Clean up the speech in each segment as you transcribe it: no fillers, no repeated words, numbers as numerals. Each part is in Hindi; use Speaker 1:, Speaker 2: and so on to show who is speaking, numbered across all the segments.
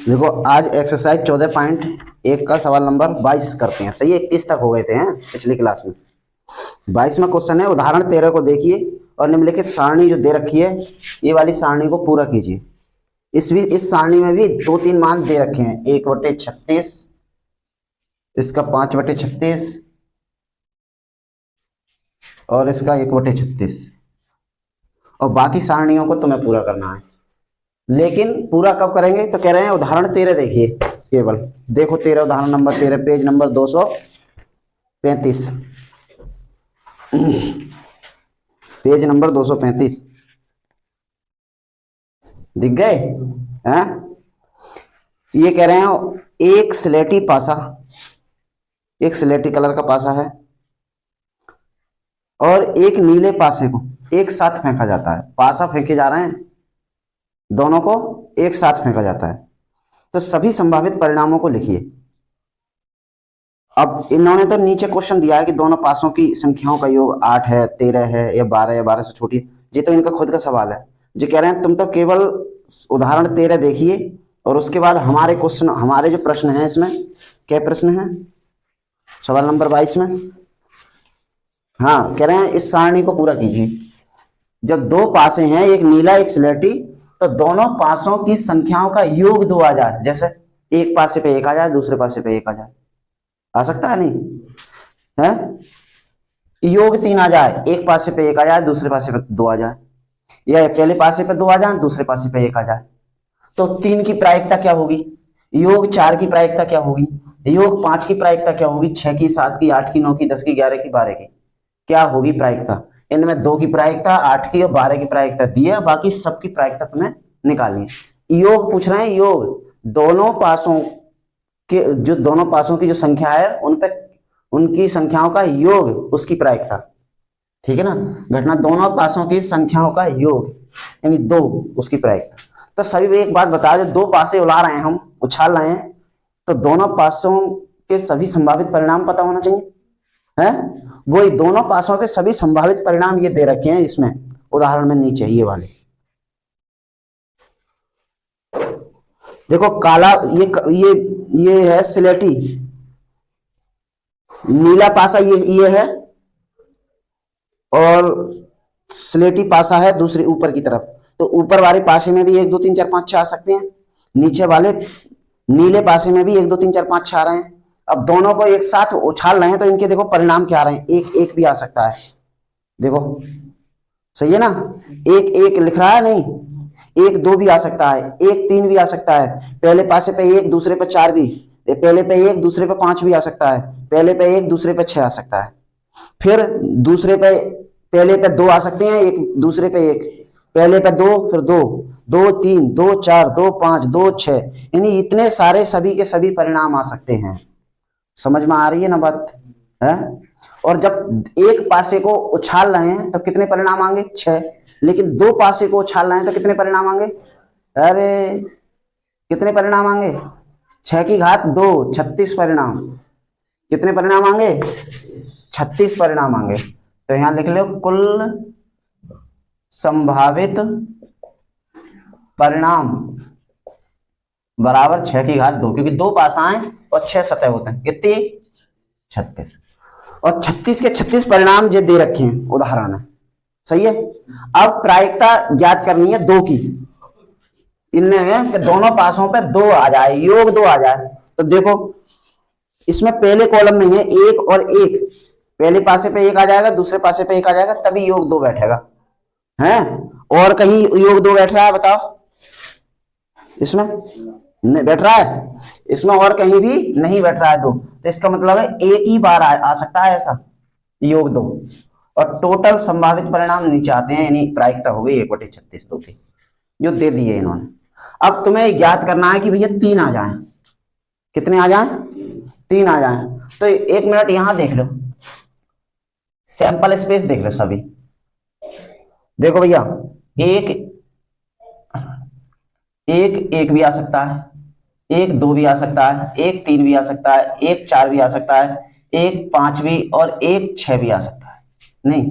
Speaker 1: देखो आज एक्सरसाइज 14.1 का सवाल नंबर 22 करते हैं। सही है, 21 तक हो गए थे हैं पिछली क्लास में। 22वां क्वेश्चन है, उदाहरण 13 को देखिए और निम्नलिखित सारणी जो दे रखी है ये वाली सारणी को पूरा कीजिए। इस सारणी में भी दो तीन मान दे रखे हैं, 1/36, इसका 5/36 और इसका 1/36, और बाकी सारणियों को तुम्हें पूरा करना है। लेकिन पूरा कब करेंगे तो कह रहे हैं उदाहरण 13 देखिए। केवल देखो 13, उदाहरण number 13, page number 235, page number 235 दिख गए हैं। ये कह रहे हैं एक स्लेटी पासा, एक स्लेटी कलर का पासा है और एक नीले पासे को एक साथ फेंका जाता है। पासा फेंके जा रहे हैं, दोनों को एक साथ फेंका जाता है। तो सभी संभावित परिणामों को लिखिए। अब इन्होंने तो नीचे क्वेश्चन दिया है कि दोनों पासों की संख्याओं का योग 8 है, 13 है या 12 से छोटी है। ये तो इनका खुद का सवाल है। जो कह रहे हैं तुम तो केवल उदाहरण 13 देखिए और उसके बाद हमारे क्वेश्चन, हमारे जो प्रश्न हैं इसमें क्या प्रश्न है सवाल नंबर 22 में। हाँ, कह रहे हैं इस सारणी को पूरा कीजिए। जब दो पासे हैं, एक नीला एक स्लेटी, तो दोनों पासों की संख्याओं का योग 2 आ जाए। जैसे एक पासे पे 1 आ जाए, दूसरे पासे पे 1 आ जाए, आ सकता है नहीं है। योग 3 आ जाए, एक पासे पे 1 आ जाए, दूसरे पासे पे 2 आ जाए, या पहले पासे पे 2 आ जाए, दूसरे पासे पे 1 आ जाए। तो 3 की प्रायिकता क्या होगी, योग 4 की प्रायिकता क्या होगी, योग 5 की प्रायिकता क्या होगी, 6 की, 7 की, 8 की, 9 की, 10 की, 11 की, 12 की क्या होगी प्रायिकता। इनमें 2 की प्रायिकता, 8 की और 12 की प्रायिकता दी है, बाकी सबकी प्रायिकता तुम्हें निकालनी है। योग पूछ रहे हैं, योग दोनों पासों के, जो दोनों पासों की जो संख्या है उन पे उनकी संख्याओं का योग, उसकी प्रायिकता। ठीक है ना, घटना दोनों पासों की संख्याओं का योग यानी 2, उसकी प्रायिकता। तो सभी एक बात बता, जो दो पासे उला रहे हैं, हम उछाल रहे हैं, तो दोनों पासों के सभी संभावित परिणाम पता होना चाहिए है। वही दोनों पासों के सभी संभावित परिणाम ये दे रखे हैं इसमें उदाहरण में नीचे ये वाले। देखो काला ये है स्लेटी, नीला पासा ये है, और स्लेटी पासा है दूसरे ऊपर की तरफ। तो ऊपर वाले पासे में भी 1 2 3 4 5 6 आ सकते हैं, नीचे वाले नीले पासे में भी 1 2 3 4 5 6 आ रहे हैं। अब दोनों को एक साथ उछाल रहे हैं तो इनके देखो परिणाम क्या आ रहे हैं, 1 1 भी आ सकता है। देखो सही है ना, 1 1 लिख रहा है नहीं, 1 2 भी आ सकता है, 1 3 भी आ सकता है, पहले पासे पे 1 दूसरे पे 4 भी, पहले पे 1 दूसरे पे 5 भी आ सकता है, पहले पे 1 दूसरे पे 6 आ सकता है, फिर दूसरे पे पहले पे 2 आ सकते हैं, एक दूसरे पे 1, पहले पे 2 फिर 2 2 3 2 4 2 5 2 6, यानी इतने सारे सभी के सभी परिणाम आ सकते हैं। समझ में आ रही है ना बात है। और जब एक पासे को उछाल रहे हैं तो कितने परिणाम आएंगे, 6। लेकिन दो पासे को उछाल रहे हैं तो कितने परिणाम आएंगे, अरे कितने परिणाम आएंगे, 6 की घात 2, 36 परिणाम। कितने परिणाम आएंगे, 36 परिणाम आएंगे। तो यहां लिख लो कुल संभावित परिणाम बराबर 6 की घात 2, क्योंकि 2 पासाएं और 6 सतह होते हैं, कितनी 36। और 36 के 36 परिणाम जो दे रखे हैं उदाहरण में। सही है। अब प्रायिकता ज्ञात करनी है 2 की, इनमें है कि दोनों पासों पे 2 आ जाए, योग 2 आ जाए। तो देखो इसमें पहले कॉलम में है 1 और 1, पहले पासे पे 1 आ जाएगा, दूसरे पासे पे 1 आ जाएगा, तभी योग 2 बैठेगा है। और कहीं योग 2 बैठ रहा है बताओ, इसमें नहीं बैठ रहा है, इसमें और कहीं भी नहीं बैठ रहा है 2। तो इसका मतलब है एक ही बार आ सकता है ऐसा योग 2। और टोटल संभावित परिणाम नीचे आते हैं, यानी प्रायिकता हो गई 1/36 2 की, जो दे दिए इन्होंने। अब तुम्हें ज्ञात करना है कि भैया 3 आ जाए, कितने आ जाए, 3 आ जाए। तो 1 मिनट यहां देख लो, सैंपल स्पेस देख लो सभी। देखो भैया, एक एक एक भी आ सकता है, 1 2 भी आ सकता है, 1 3 भी आ सकता है, 1 4 भी आ सकता है, 1 5 भी, और 1 6 भी आ सकता है। नहीं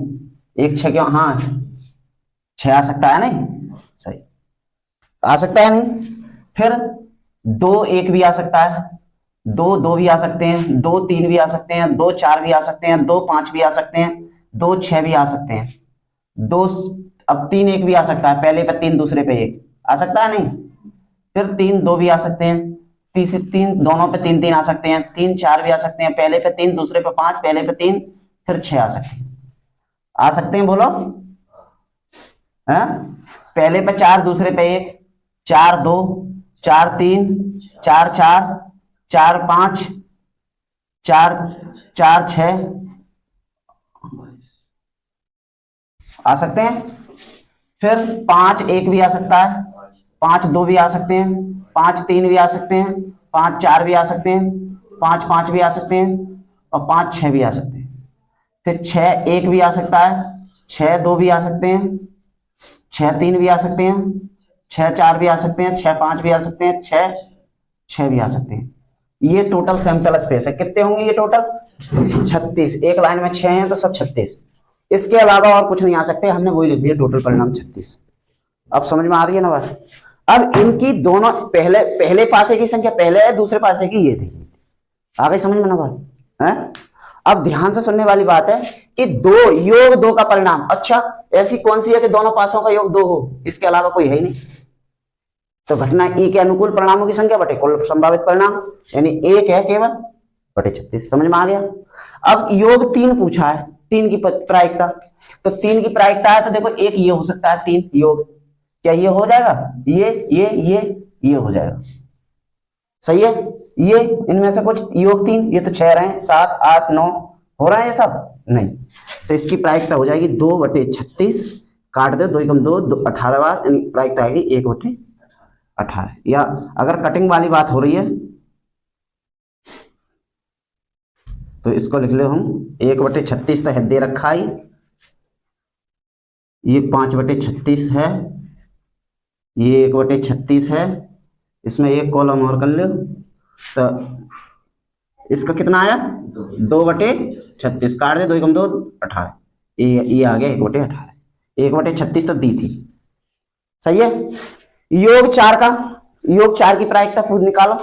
Speaker 1: 1 6 क्यों, हाँ 6 आ सकता है, नहीं सही आ सकता है नहीं। फिर 2 1 भी आ सकता है, 2 2 भी आ सकते हैं, 2 3 भी आ सकते हैं, 2 4 भी आ सकते हैं, 2 5 भी आ सकते हैं, 2 6 भी आ सकते हैं, दो अब 3 1 भी आ सकता है, पहले पे 3 दूसरे पे 1 आ सकता है नहीं, फिर 3 2 भी आ सकते हैं, तीसरे 3 दोनों पे 3 3 आ सकते हैं, 3 4 भी आ सकते हैं, पहले पे 3 दूसरे पे 5, पहले पे 3 फिर 6 आ सकते हैं। आ सकते हैं बोलो, हैं? पहले पे 4 दूसरे पे 1, 4 2 4 3 4 4 4 5 4 4 6 आ सकते हैं। फिर 5 1 भी आ सकता है, 5 2 भी आ सकते हैं, 5 3 भी आ सकते हैं, 5 4 भी आ सकते हैं, 5 5 भी आ सकते हैं और 5 6 भी आ सकते हैं। फिर 6 1 भी आ सकता है, 6 2 भी आ सकते हैं, 6 3 भी आ सकते हैं, 6 4 भी आ सकते हैं, 6 5 भी आ सकते हैं, 6 6 भी आ सकते हैं। ये टोटल सैंपल स्पेस है। कितने होंगे ये टोटल? 36। एक लाइन में 6 हैं तो सब 36। इसके अलावा और कुछ नहीं आ सकते, हमने वही लिख दिया टोटल परिणाम 36। अब समझ में आ रही है ना बात? अब इनकी दोनों पहले पहले पासे की संख्या पहले है, दूसरे पासे की ये थी। आ गई समझ में ना बात है? अब ध्यान से सुनने वाली बात है कि दो योग 2 का परिणाम, अच्छा ऐसी कौन सी है कि दोनों पासों का योग 2 हो? इसके अलावा कोई है ही नहीं। तो घटना ई के अनुकूल परिणामों की संख्या बटे कुल संभावित परिणाम, यानी 1 है केवल बटे 36। समझ में आ गया? अब योग 3 पूछा है, 3 की प्रायिकता। तो 3 की प्रायिकता है तो देखो एक ये हो सकता है, 3 योग, क्या ये हो जाएगा? ये हो जाएगा। सही है? ये इनमें से कुछ योग 3, ये तो 6 रहे, 7 8 9 हो रहा है ये सब नहीं। तो इसकी प्रायिकता हो जाएगी 2 बटे 36, काट दो 2 एकम 2 18 बार, यानी प्रायिकता आएगी 1 बटे 18। या अगर कटिंग वाली बात हो रही है तो इसको लिख लो हम 1 बटे 36 तो है दे रखा है, ये 5 बटे 36 है, ये 1 बटे 36 है, इसमें एक कॉलम और कर लो तो इसका कितना आया? 2 बटे 36, काट दे 2 एकम 2 18, ये आ गया 1 बटे 18। 1 बटे 36 तो दी थी। सही है? योग 4 का, योग 4 की प्रायिकता खुद निकालो।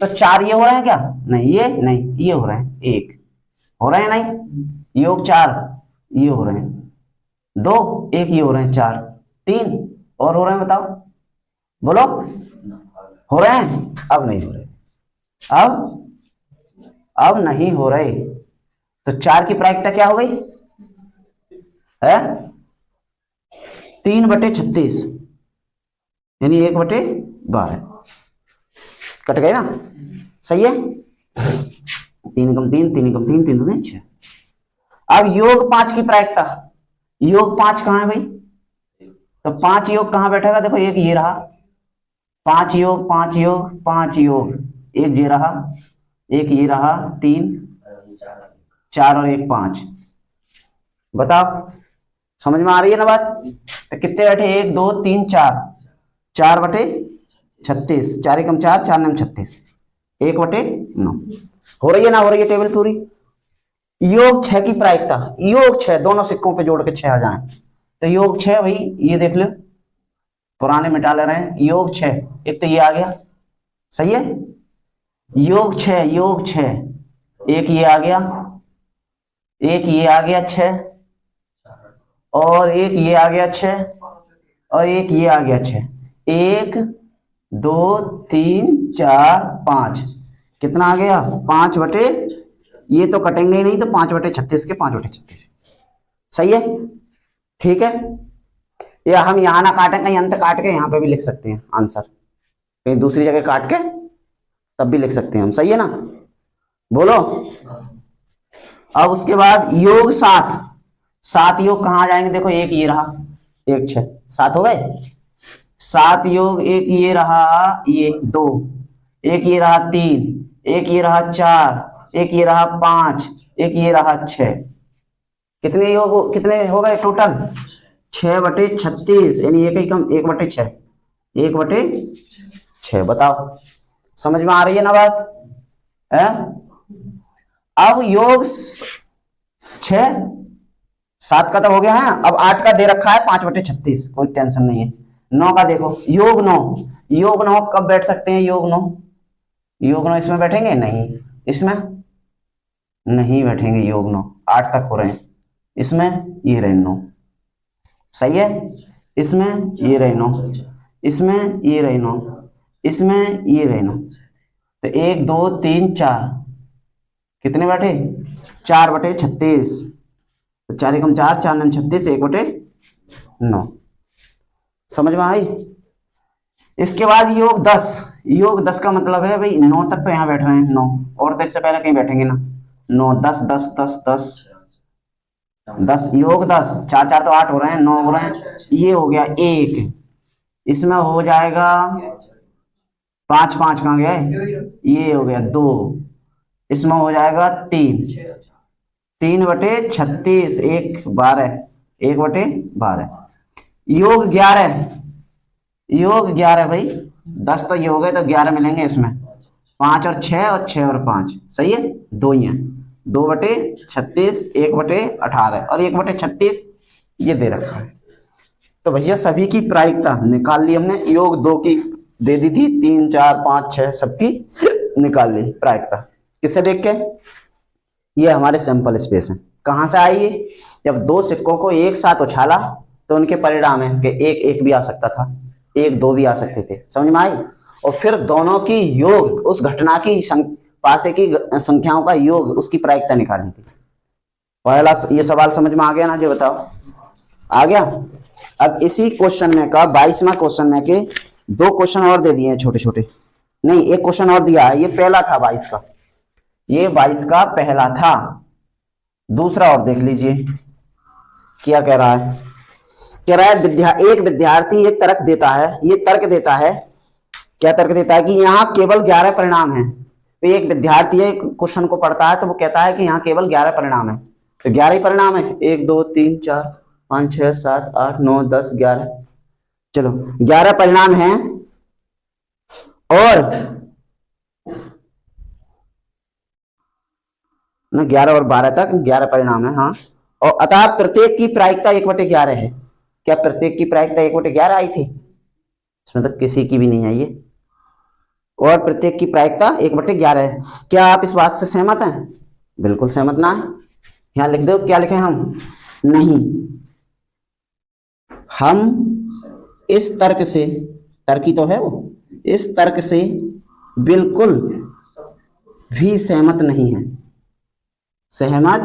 Speaker 1: तो 4 ये हो रहे हैं क्या? नहीं ये नहीं, ये हो रहे हैं, 1 हो रहे हैं नहीं, योग 4 ये हो रहे हैं, 2 1 ये हो रहे हैं, 4 3 और हो रहे हैं, बताओ बोलो हो रहे हैं? अब नहीं हो रहे, अब नहीं हो रहे। तो 4 की प्रायिकता क्या हो गई है? 3 बटे 36, यानी 1 बटे 12 कट गए ना? सही है? 3 कम 3 3 कम 3 3 दूनी 6। अब योग 5 की प्रायिकता, योग 5 कहां है भाई? तो 5 योग कहां बैठेगा? देखो एक ये रहा, 5 योग 5 योग 5 योग, एक ये रहा, एक ये रहा, 3 4 और 1 5। बताओ समझ में आ रही है ना बात? तो कितने बैठे? 1 2 3 4, 4 बटे 36, 4 एकम 4 4 नम 36, 1 बटे 9। हो रही है ना? हो रही है टेबल पूरी? योग 6 की प्रायिकता, योग 6 दोनों सिक्कों पे जोड़ के 6 आ जाए तो योग 6 भाई, ये देख लो पुराने मिटा ले रहे हैं, योग 6 एक तो ये आ गया। सही है? योग 6 योग 6, एक ये आ गया, एक ये आ गया 6 और एक ये आ गया 6 और एक ये आ गया 6, 1 2 3 4 5, कितना आ गया? 5 बटे, ये तो कटेंगे ही नहीं तो 5 बटे 36 के 5 बटे 36। सही है? ठीक है? या हम यहां ना काटें, कहीं अंत काट के यहां पे भी लिख सकते हैं आंसर, कहीं दूसरी जगह काट के तब भी लिख सकते हैं हम। सही है ना? बोलो। अब उसके बाद योग 7, 7 योग कहां आ जाएंगे? देखो एक ये रहा, एक 6 7 हो गए। 7 योग एक ये रहा, ये 2, एक ये रहा 3, एक ये रहा 4, एक ये रहा 5, एक ये रहा 6। कितने योग, कितने हो गए टोटल? 6 बटे 36, यानी एक ही कम 1 बटे 6, 1 बटे 6। बताओ समझ में आ रही है ना बात है? अब योग 6 7 का तो हो गया है, अब 8 का दे रखा है 5 बटे 36, कोई टेंशन नहीं है। 9 का देखो, योग 9, योग 9 कब बैठ सकते हैं? योग 9 योग 9 इसमें बैठेंगे नहीं, इसमें नहीं बैठेंगे योग 9, 8 तक हो रहे हैं। इसमें ये रहे 9, सही है। इसमें ये रहे 9, इसमें ये रहे 9, इसमें ये रहे 9। तो 1 2 3 4, कितने बैठे? 4/36। तो 4 एकम 4, 4 नम 36, 1/9। समझ में आई? इसके बाद योग 10। योग 10 का मतलब है भाई 9 तक तो यहाँ बैठ रहे हैं 9, और तो इससे पहले कहीं बैठेंगे ना। 9 10 10 10 10 10, योग 10, 4 4 तो 8 हो रहे हैं, 9 हो रहे हैं, ये हो गया 1। इसमें हो जाएगा 5 5 कहाँ गया है, ये हो गया 2। इसमें हो जाएगा 3, 3/36, 1 12, 1/12। योग 11, योग 11 भाई, 10 तो ये हो गए, तो 11 मिलेंगे इसमें। 5 और 6 और 6 और 5, सही है, 2 ही है। 2/36, 1/18 और 1/36 ये दे रखा है। तो भैया सभी की प्रायिकता निकाल ली हमने। योग 2 की दे दी थी, 3 4 5 6 सबकी निकाल ली प्रायिकता। किससे देख के? ये हमारे सैंपल स्पेस है। कहाँ से आई ये? जब दो सिक्कों को एक साथ उछाला तो उनके परिणाम है कि 1 1 भी आ सकता था, 1 2 भी आ सकते थे। समझ में आई? और फिर दोनों की योग, उस घटना की पासे की संख्याओं का योग, उसकी प्रायिकता निकाली थी। पहला ये सवाल समझ में आ गया ना? जो बताओ, आ गया? अब इसी क्वेश्चन में का 22वां क्वेश्चन में के 2 क्वेश्चन और दे दिए हैं छोटे छोटे। नहीं, एक क्वेश्चन और दिया है, ये पहला था 22 का, ये 22 का पहला था। दूसरा और देख लीजिए क्या कह रहा है। कह रहा है एक विद्यार्थी ये तर्क देता है, ये तर्क देता है, क्या तर्क देता है कि यहाँ केवल 11 परिणाम हैं। तो एक विद्यार्थी है, क्वेश्चन को पढ़ता है, तो वो कहता है कि यहाँ केवल 11 परिणाम है। तो 11 ही परिणाम है, 1 2 3 4 5 6 7 8 9 10 11। चलो 11 परिणाम हैं, और ना 11 और 12 तक 11 परिणाम है, हाँ। और अतः प्रत्येक की प्रायिकता 1/11 है। क्या प्रत्येक की प्रायिकता 1/11 आई थी? इसमें तो किसी की भी नहीं आई है। और प्रत्येक की प्रायिकता 1/11 है। क्या आप इस बात से सहमत हैं? बिल्कुल सहमत ना है? यहां लिख दो, क्या लिखें हम? नहीं। हम इस तर्क से, तर्क ही तो है वो, इस तर्क से बिल्कुल भी सहमत नहीं है, सहमत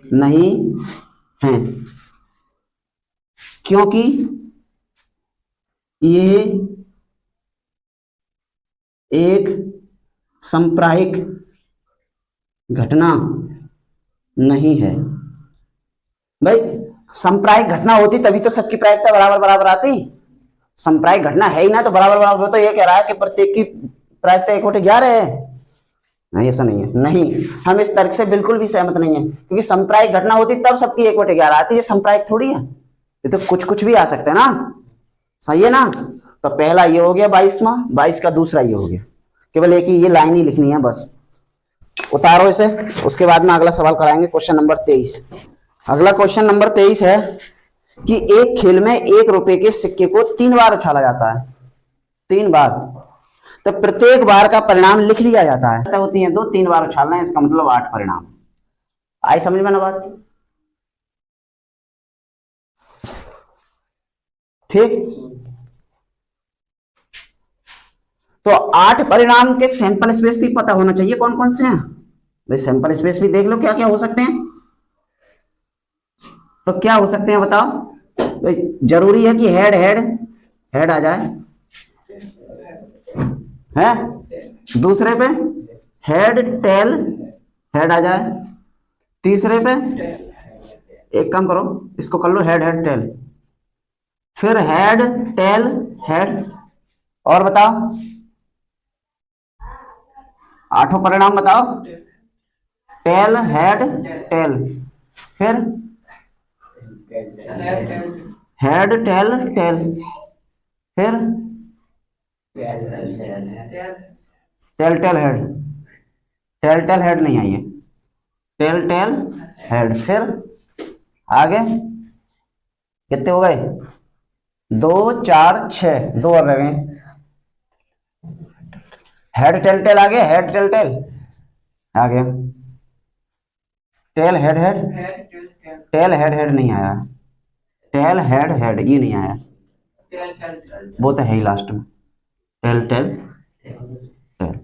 Speaker 1: नहीं हैं, क्योंकि ये एक सांप्रायिक घटना नहीं है। भाई सांप्रायिक घटना होती तभी तो सबकी प्रायिकता बराबर बराबर आती। सांप्रायिक घटना है ही ना, तो बराबर बराबर। तो ये कह रहा है कि प्रत्येक की प्रायिकता 1/11 है। नहीं, ऐसा नहीं है, नहीं, हम इस तर्क से बिल्कुल भी सहमत नहीं है, क्योंकि सांप्रायिक घटना होती तब सबकी 1/11 आती है। सांप्रायिक थोड़ी है, ये तो कुछ कुछ भी आ सकते हैं ना। सही है ना? तो पहला ये हो गया 22वां, 22 का दूसरा ये हो गया। केवल एक ही ये लाइन ही लिखनी है बस, उतारो इसे। उसके बाद में अगला सवाल कराएंगे, क्वेश्चन नंबर 23। अगला क्वेश्चन नंबर 23 है कि एक खेल में 1 रुपए के सिक्के को 3 बार उछाला जाता है, 3 बार। तो प्रत्येक बार का परिणाम लिख लिया जाता है। तो होती है 2, 3 बार उछालना है, इसका मतलब 8 परिणाम। आई समझ में ना बात? ठीक। तो 8 परिणाम के सैंपल स्पेस तो पता होना चाहिए कौन कौन से हैं। भाई सैंपल स्पेस भी देख लो क्या क्या हो सकते हैं। तो क्या हो सकते हैं बताओ? तो जरूरी है कि हेड हेड हेड आ जाए, है? दूसरे पे हेड टेल हेड आ जाए। तीसरे पे एक काम करो, इसको कर लो हेड हेड टेल, फिर हेड टेल हेड। और बताओ, 8 परिणाम बताओ। टेल हेड टेल, फिर हेड टेल टेल, फिर tail tail head. Tail tail head नहीं आई है, टेल टेल हेड। फिर आगे कितने हो गए? 2 4 6, 2 और रह गए। हेड टेल टेल आ गया, हेड टेल टेल आ गया, tell head head, tail head head नहीं आया, टेल हेड हेड ये नहीं आया, वो तो है ही लास्ट में, टेल टेल टेल।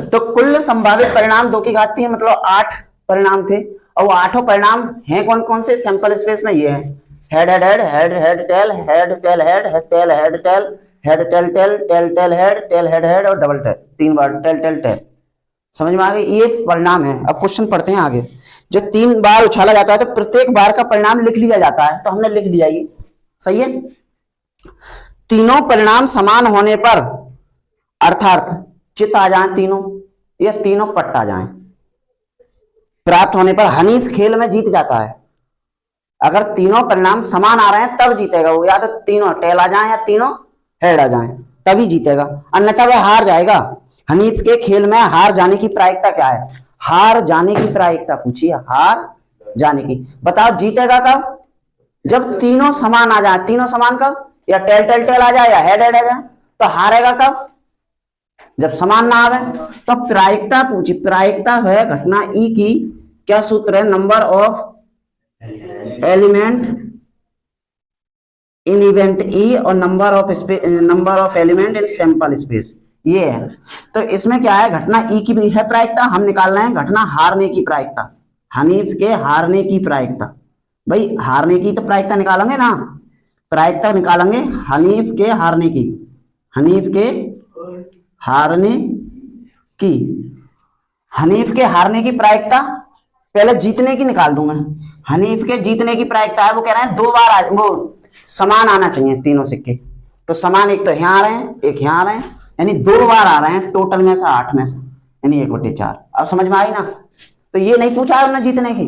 Speaker 1: तो कुल संभावित परिणाम 2 की घात 3 मतलब 8 परिणाम थे, और वो 8 परिणाम हैं कौन कौन से सैंपल स्पेस में, ये है head head head head head tail head tail head head tail head tail head tail tail tail tail head tail head head और डबल टेल, 3 बार टेल टेल टेल। समझ में आ गई, ये परिणाम है। अब क्वेश्चन पढ़ते हैं आगे। जो 3 बार उछाला जाता है तो प्रत्येक बार का परिणाम लिख लिया जाता है, तो हमने लिख लिया, ये सही है। तीनों परिणाम समान होने पर अर्थात चित आ जाए तीनों या तीनों पट्ट आ जाए, प्राप्त होने पर हनीफ खेल में जीत जाता है। अगर तीनों परिणाम समान आ रहे हैं तब जीतेगा वो, या तो तीनों टेल आ जाए या तीनों हेड आ जाए तभी जीतेगा, अन्यथा वह हार जाएगा। हनीफ के खेल में हार जाने की प्रायिकता क्या है, हार जाने की प्रायिकता पूछिए, हार जाने की। बताओ जीतेगा कब, जब तीनों समान आ जाए, तीनों समान कब, या टेल टेल टेल आ जाए या हेड हेड आ जाए। तो हारेगा कब, जब समान ना आवे। तो प्रायिकता पूछी, प्रायिकता है घटना ई की, क्या सूत्र है, number of element in event E और number of element in sample space, ये है। तो इसमें क्या है, घटना ई की भी है प्रायिकता, हम निकाल रहे हैं घटना हारने की प्रायिकता, हनीफ के हारने की प्रायिकता। भाई हारने की तो प्रायिकता निकालेंगे ना, प्रायिकता निकालेंगे हनीफ के हारने की, हनीफ के हारने की, हनीफ के हारने की प्रायिकता पहले जीतने की निकाल दूंगा। हनीफ के जीतने की प्रायिकता है, वो कह रहे हैं 2 बार वो समान आना चाहिए तीनों सिक्के, तो समान एक तो यहाँ आ रहे हैं एक यहाँ आ रहे हैं, यानी 2 बार आ रहे हैं टोटल में से 8 में से, यानी 1/4। अब समझ में आई ना। तो ये नहीं पूछा है उन्होंने जीतने की,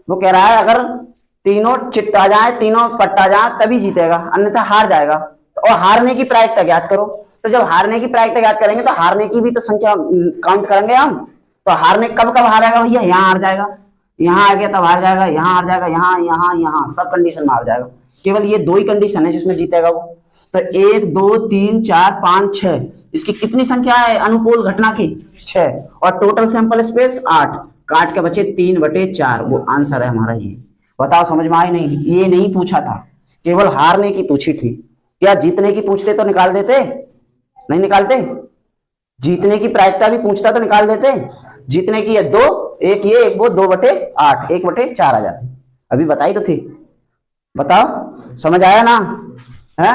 Speaker 1: वो कह रहा है अगर तीनों चिट्टा आ जाए तीनों पट्टा जाए तभी जीतेगा, अन्यथा हार जाएगा। और हारने की प्रायिकता ज्ञात करो, तो जब हारने की प्रायिकता ज्ञात करेंगे तो हारने की भी तो संख्या काउंट करेंगे हम। तो हारने कब कब हारेगा भैया, यहाँ हार जाएगा, यहाँ आ गया तब हार जाएगा, यहाँ हार जाएगा, यहाँ यहाँ यहाँ सब कंडीशन में हार जाएगा। केवल ये 2 ही कंडीशन है जिसमें जीतेगा वो। तो 1 2 3 4 5 6, इसकी कितनी संख्या है अनुकूल घटना की, 6, और टोटल सैंपल स्पेस 8, काट के बचे 3/4, वो आंसर है हमारा ये। बताओ समझ में आई नहीं, ये नहीं पूछा था, केवल हारने की पूछी थी। क्या जीतने की पूछते तो निकाल देते, नहीं निकालते। जीतने की प्रायिकता भी पूछता तो निकाल देते। जीतने की है 2, एक ये एक वो, 2/8, 1/4 आ जाती। अभी बताई तो थी। बताओ समझ आया ना, है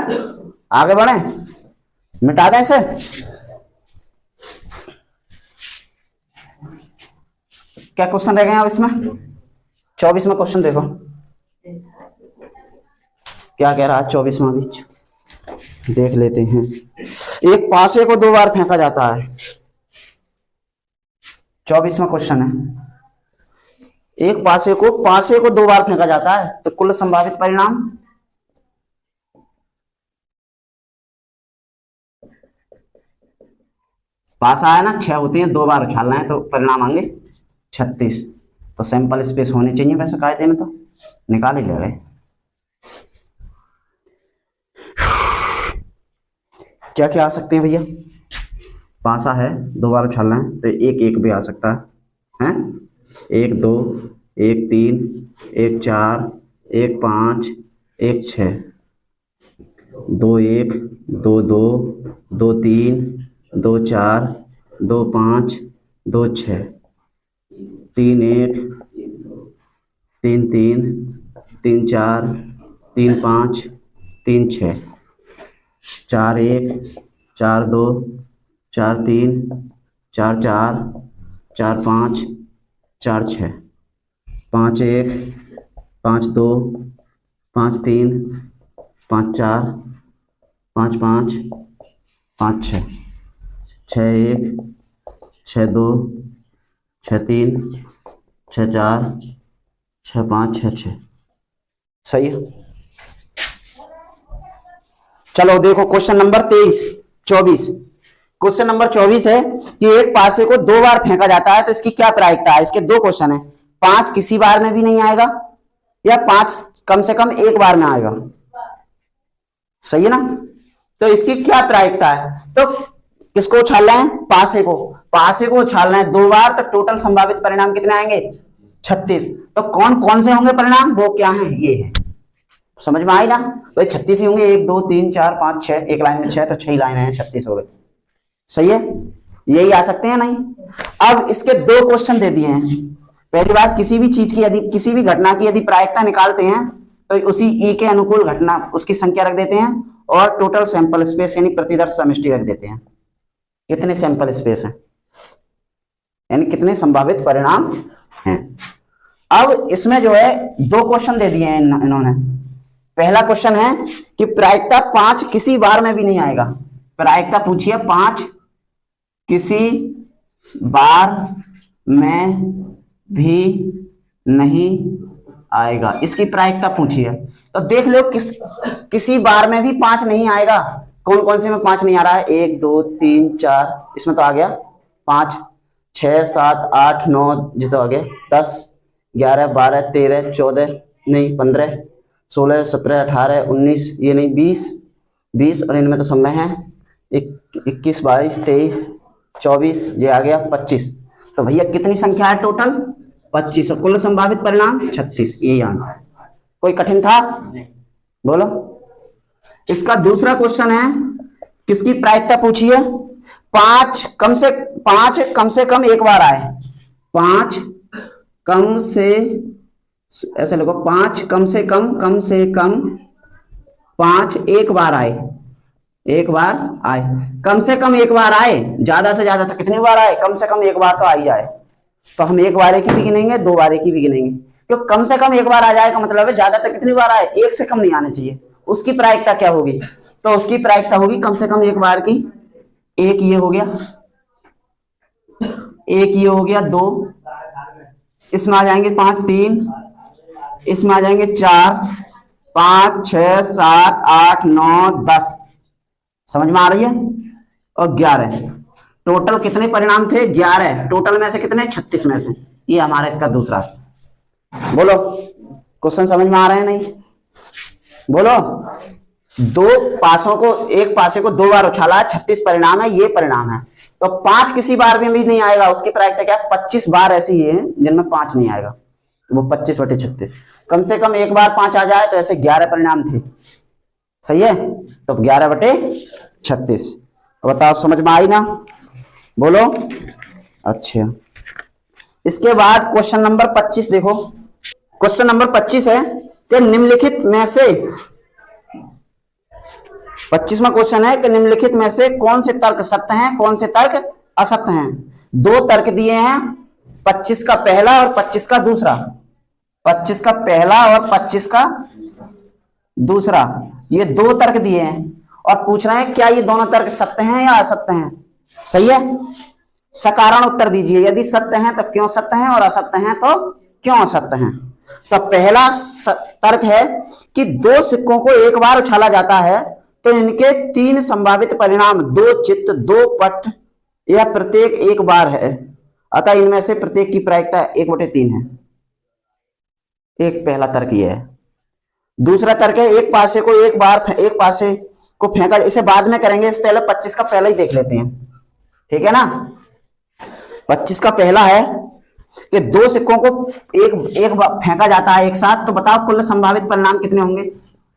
Speaker 1: आगे बढ़े, मिटा दें इसे। क्या क्वेश्चन रह गए अब इसमें, 24वां क्वेश्चन देखो क्या कह रहा है। 24वां भी देख लेते हैं। एक पासे को 2 बार फेंका जाता है, 24वां क्वेश्चन है। एक पासे को 2 बार फेंका जाता है तो कुल संभावित परिणाम, पासा है ना, 6 होते हैं, 2 बार उछालना है तो परिणाम आएंगे 36। तो सैंपल स्पेस होने चाहिए वैसे कायदे में, तो निकाल ही ले रहे। क्या क्या आ सकते हैं भैया, पासा है 2 बार उछालना है तो 1 1 भी आ सकता है, 1 2 1 3 1 4 1 5 1 6, 2 1 2 2 2 3 2 4 2 5 2 6, 3 1 3 3 3 4 3 5 3 6, 4 1 4 2 4 3 4 4 4 5 4 6, 5 1 5 2 5 3 5 4 5 5 5 6, 6 1 6 2 6 3 6 4 6 5 6 6, सही है। चलो देखो क्वेश्चन नंबर 24। क्वेश्चन नंबर 24 है कि एक पासे को 2 बार फेंका जाता है तो इसकी क्या प्रायिकता है। इसके 2 क्वेश्चन है, 5 किसी बार में भी नहीं आएगा या 5 कम से कम 1 बार में आएगा, सही है ना। तो इसकी क्या प्रायिकता है, तो किसको उछालना है? पासे को। पासे को उछालना है 2 बार, तो टोटल संभावित परिणाम कितने आएंगे? 36। तो कौन कौन से होंगे परिणाम, वो क्या है? ये है। समझ में आई ना? तो 36 ही होंगे, 1 2 3 4 5 6, एक लाइन में 6, तो 6 लाइन है, 36 हो गए। सही है, यही आ सकते हैं नहीं? अब इसके 2 क्वेश्चन दे दिए हैं। पहली बात, किसी भी चीज की यदि, किसी भी घटना की यदि प्रायिकता निकालते हैं तो उसी ई के अनुकूल घटना, उसकी संख्या रख देते हैं, और टोटल सैंपल स्पेस यानी प्रतिदर्श समष्टि रख देते हैं। कितने सैंपल स्पेस हैं, यानी कितने संभावित परिणाम हैं। अब इसमें जो है 2 क्वेश्चन दे दिए हैं इन्होंने। पहला क्वेश्चन है कि प्रायिकता 5 किसी बार में भी नहीं आएगा। प्रायिकता पूछिए 5 किसी बार में भी नहीं आएगा, इसकी प्रायिकता पूछिए। तो देख लो किसी बार में भी 5 नहीं आएगा। कौन कौन से में 5 नहीं आ रहा है? 1 2 3 4, इसमें तो आ गया 5, 6 7 8 9, ये तो आ गया 10 11 12 13 14 नहीं 15 16 17 18 19, ये नहीं 20, और इनमें तो सब में है 21 22 23 24, ये आ गया 25। तो भैया कितनी संख्या है टोटल? 25, और कुल संभावित परिणाम 36। यही आंसर। कोई कठिन था? बोलो। इसका दूसरा क्वेश्चन है, किसकी प्रायिकता पूछी है? 5 कम से कम एक बार आए। 5 कम से, ऐसे लिखो, 5 कम से कम 5 एक बार आए। एक बार आए, कम से कम एक बार आए, ज्यादा से ज्यादा तो कितनी बार आए? कम से कम एक बार तो आ ही जाए। तो हम एक बार की भी गिनेंगे, 2 बार की भी गिनेंगे, क्योंकि कम से कम एक बार आ जाए का मतलब है ज्यादा तो कितनी बार आए? एक से कम नहीं आने चाहिए। उसकी प्रायिकता क्या होगी? तो उसकी प्रायिकता होगी कम से कम एक बार की। एक ये हो गया, एक ये हो गया 2, इसमें आ जाएंगे 5 3, इसमें आ जाएंगे 4 5 6 7 8 9 10। समझ में आ रही है? और 11। टोटल कितने परिणाम थे? 11। टोटल में से कितने? 36 में से। ये हमारा इसका दूसरा। बोलो, क्वेश्चन समझ में आ रहे हैं नहीं? बोलो। 2 पासों को, एक पासे को 2 बार उछाला है, 36 परिणाम है, ये परिणाम है। तो 5 किसी बार में भी नहीं आएगा, उसकी प्रायिकता क्या है? 25 बार ऐसी है जिनमें 5 नहीं आएगा, वो 25/36। कम से कम एक बार 5 आ जाए, तो ऐसे 11 परिणाम थे। सही है, तो 11/36। बताओ, समझ में आई ना? बोलो। अच्छा, इसके बाद क्वेश्चन नंबर 25 देखो। क्वेश्चन नंबर 25 है कि निम्नलिखित में से, 25वां क्वेश्चन है कि निम्नलिखित में से कौन से तर्क सत्य हैं, कौन से तर्क असत्य हैं। 2 तर्क दिए हैं, 25 का पहला और 25 का दूसरा। 25 का पहला और 25 का दूसरा, ये 2 तर्क दिए हैं, और पूछ रहे हैं क्या ये दोनों तर्क सत्य हैं या असत्य हैं। सही है, सकारण उत्तर दीजिए। यदि सत्य हैं तो क्यों सत्य हैं, और असत्य हैं तो क्यों असत्य हैं। तो पहला तर्क है कि 2 सिक्कों को एक बार उछाला जाता है तो इनके 3 संभावित परिणाम 2 चित्त 2 पट या प्रत्येक एक बार है, अतः इनमें से प्रत्येक की प्रायिकता 1/3 है। एक पहला तर्क यह है। दूसरा तर्क है एक पासे को एक बार, एक पासे को फेंका, इसे बाद में करेंगे, इस पहले 25 का पहला ही देख लेते हैं, ठीक है ना। 25 का पहला है कि 2 सिक्कों को एक फेंका जाता है एक साथ, तो बताओ कुल संभावित परिणाम कितने होंगे।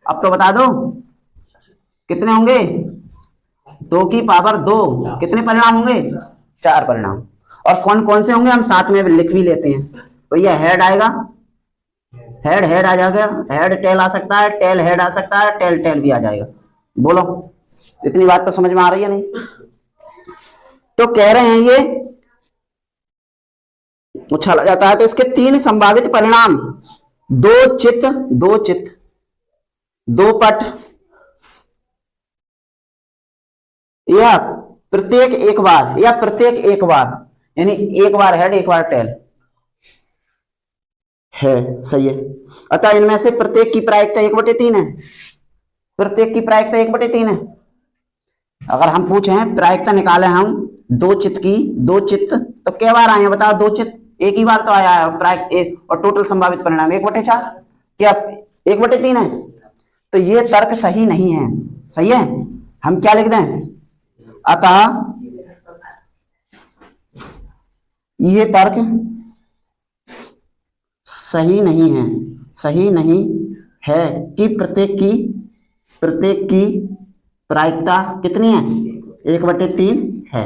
Speaker 1: अब तो बता दो कितने होंगे। 2 की पावर 2, कितने परिणाम होंगे? 4 परिणाम। और कौन कौन से होंगे हम साथ में लिख भी लेते हैं। तो यह हेड आएगा, हेड आ जाएगा, हेड टेल आ सकता है, टेल हेड आ सकता है, टेल टेल भी आ जाएगा। बोलो, इतनी बात तो समझ में आ रही है नहीं? तो कह रहे हैं ये उछाला जाता है तो इसके 3 संभावित परिणाम 2 चित्त 2 पट या प्रत्येक एक बार, यानी एक बार हेड एक बार टेल है। सही है, अतः इनमें से प्रत्येक की प्रायिकता 1/3 है। प्रत्येक की प्रायिकता 1/3 है। अगर हम पूछें प्रायिकता निकाले हम 2 चित्त की, 2 चित्त तो क्या बार आए हैं बताओ? 2 चित्त एक ही बार तो आया है प्रायिक एक, और टोटल संभावित परिणाम 1/4, क्या 1/3 है। तो ये तर्क सही नहीं है। सही है, हम क्या लिख दें? अतः ये तर्क सही नहीं है, सही नहीं है कि प्रत्येक की प्रायिकता कितनी है, 1/3 है।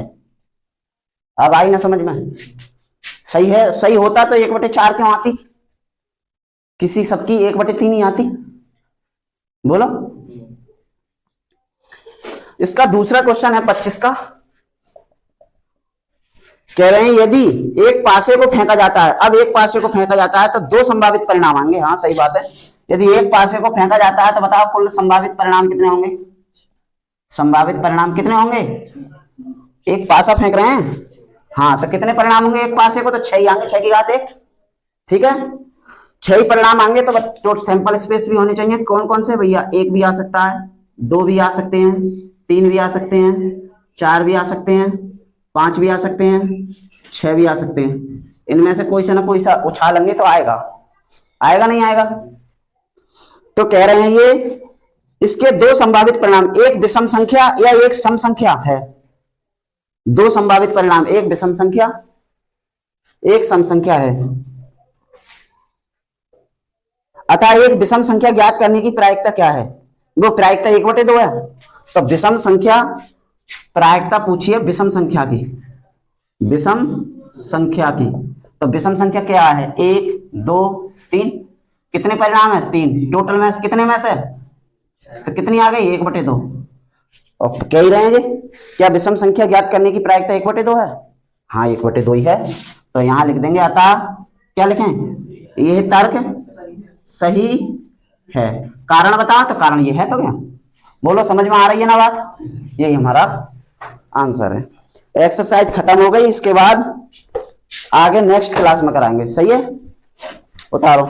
Speaker 1: अब आई ना समझ में? सही है, सही होता तो 1/4 क्यों आती, किसी सबकी 1/3 ही आती, बोलो। इसका दूसरा क्वेश्चन है 25 का, कह रहे हैं यदि एक पासे को फेंका जाता है, अब एक पासे को फेंका जाता है तो 2 संभावित परिणाम आएंगे। हाँ सही बात है, यदि एक पासे को फेंका जाता है तो बताओ कुल संभावित परिणाम कितने होंगे, संभावित परिणाम कितने होंगे, एक पासा फेंक रहे हैं, हाँ तो कितने परिणाम होंगे एक पासे को, तो 6 आएंगे, 6 की घात 1, ठीक है, 6 परिणाम आएंगे। तो टोटल सैंपल स्पेस भी होने चाहिए, कौन कौन से भैया, 1 भी आ सकता है, 2 भी आ सकते हैं, 3 भी आ सकते हैं, 4 भी आ सकते हैं, 5 भी आ सकते हैं, 6 भी आ सकते हैं। इनमें से कोई सा ना कोई सा उछालेंगे तो आएगा, आएगा नहीं आएगा। तो कह रहे हैं ये इसके 2 संभावित परिणाम, एक विषम संख्या या एक सम संख्या है, 2 संभावित परिणाम, एक विषम संख्या एक सम संख्या है। अतः एक विषम संख्या ज्ञात करने की प्रायिकता क्या है, वो प्रायिकता 1/2 है। तो विषम संख्या प्रायिकता पूछिए विषम संख्या की, विषम संख्या की, तो विषम संख्या क्या है, 1 2 3, कितने परिणाम है, 3, टोटल में कितने में से, तो कितनी आ गई, 1/2। और कह ही रहे हैं जी क्या विषम संख्या ज्ञात करने की प्रायिकता 1/2 है, हाँ 1/2 ही है। तो यहां लिख देंगे अतः क्या लिखें, ये तर्क सही है। कारण बताओ, तो कारण ये है, तो क्या, बोलो समझ में आ रही है ना बात, यही हमारा आंसर है। एक्सरसाइज खत्म हो गई, इसके बाद आगे नेक्स्ट क्लास में कराएंगे, सही है, उतारो।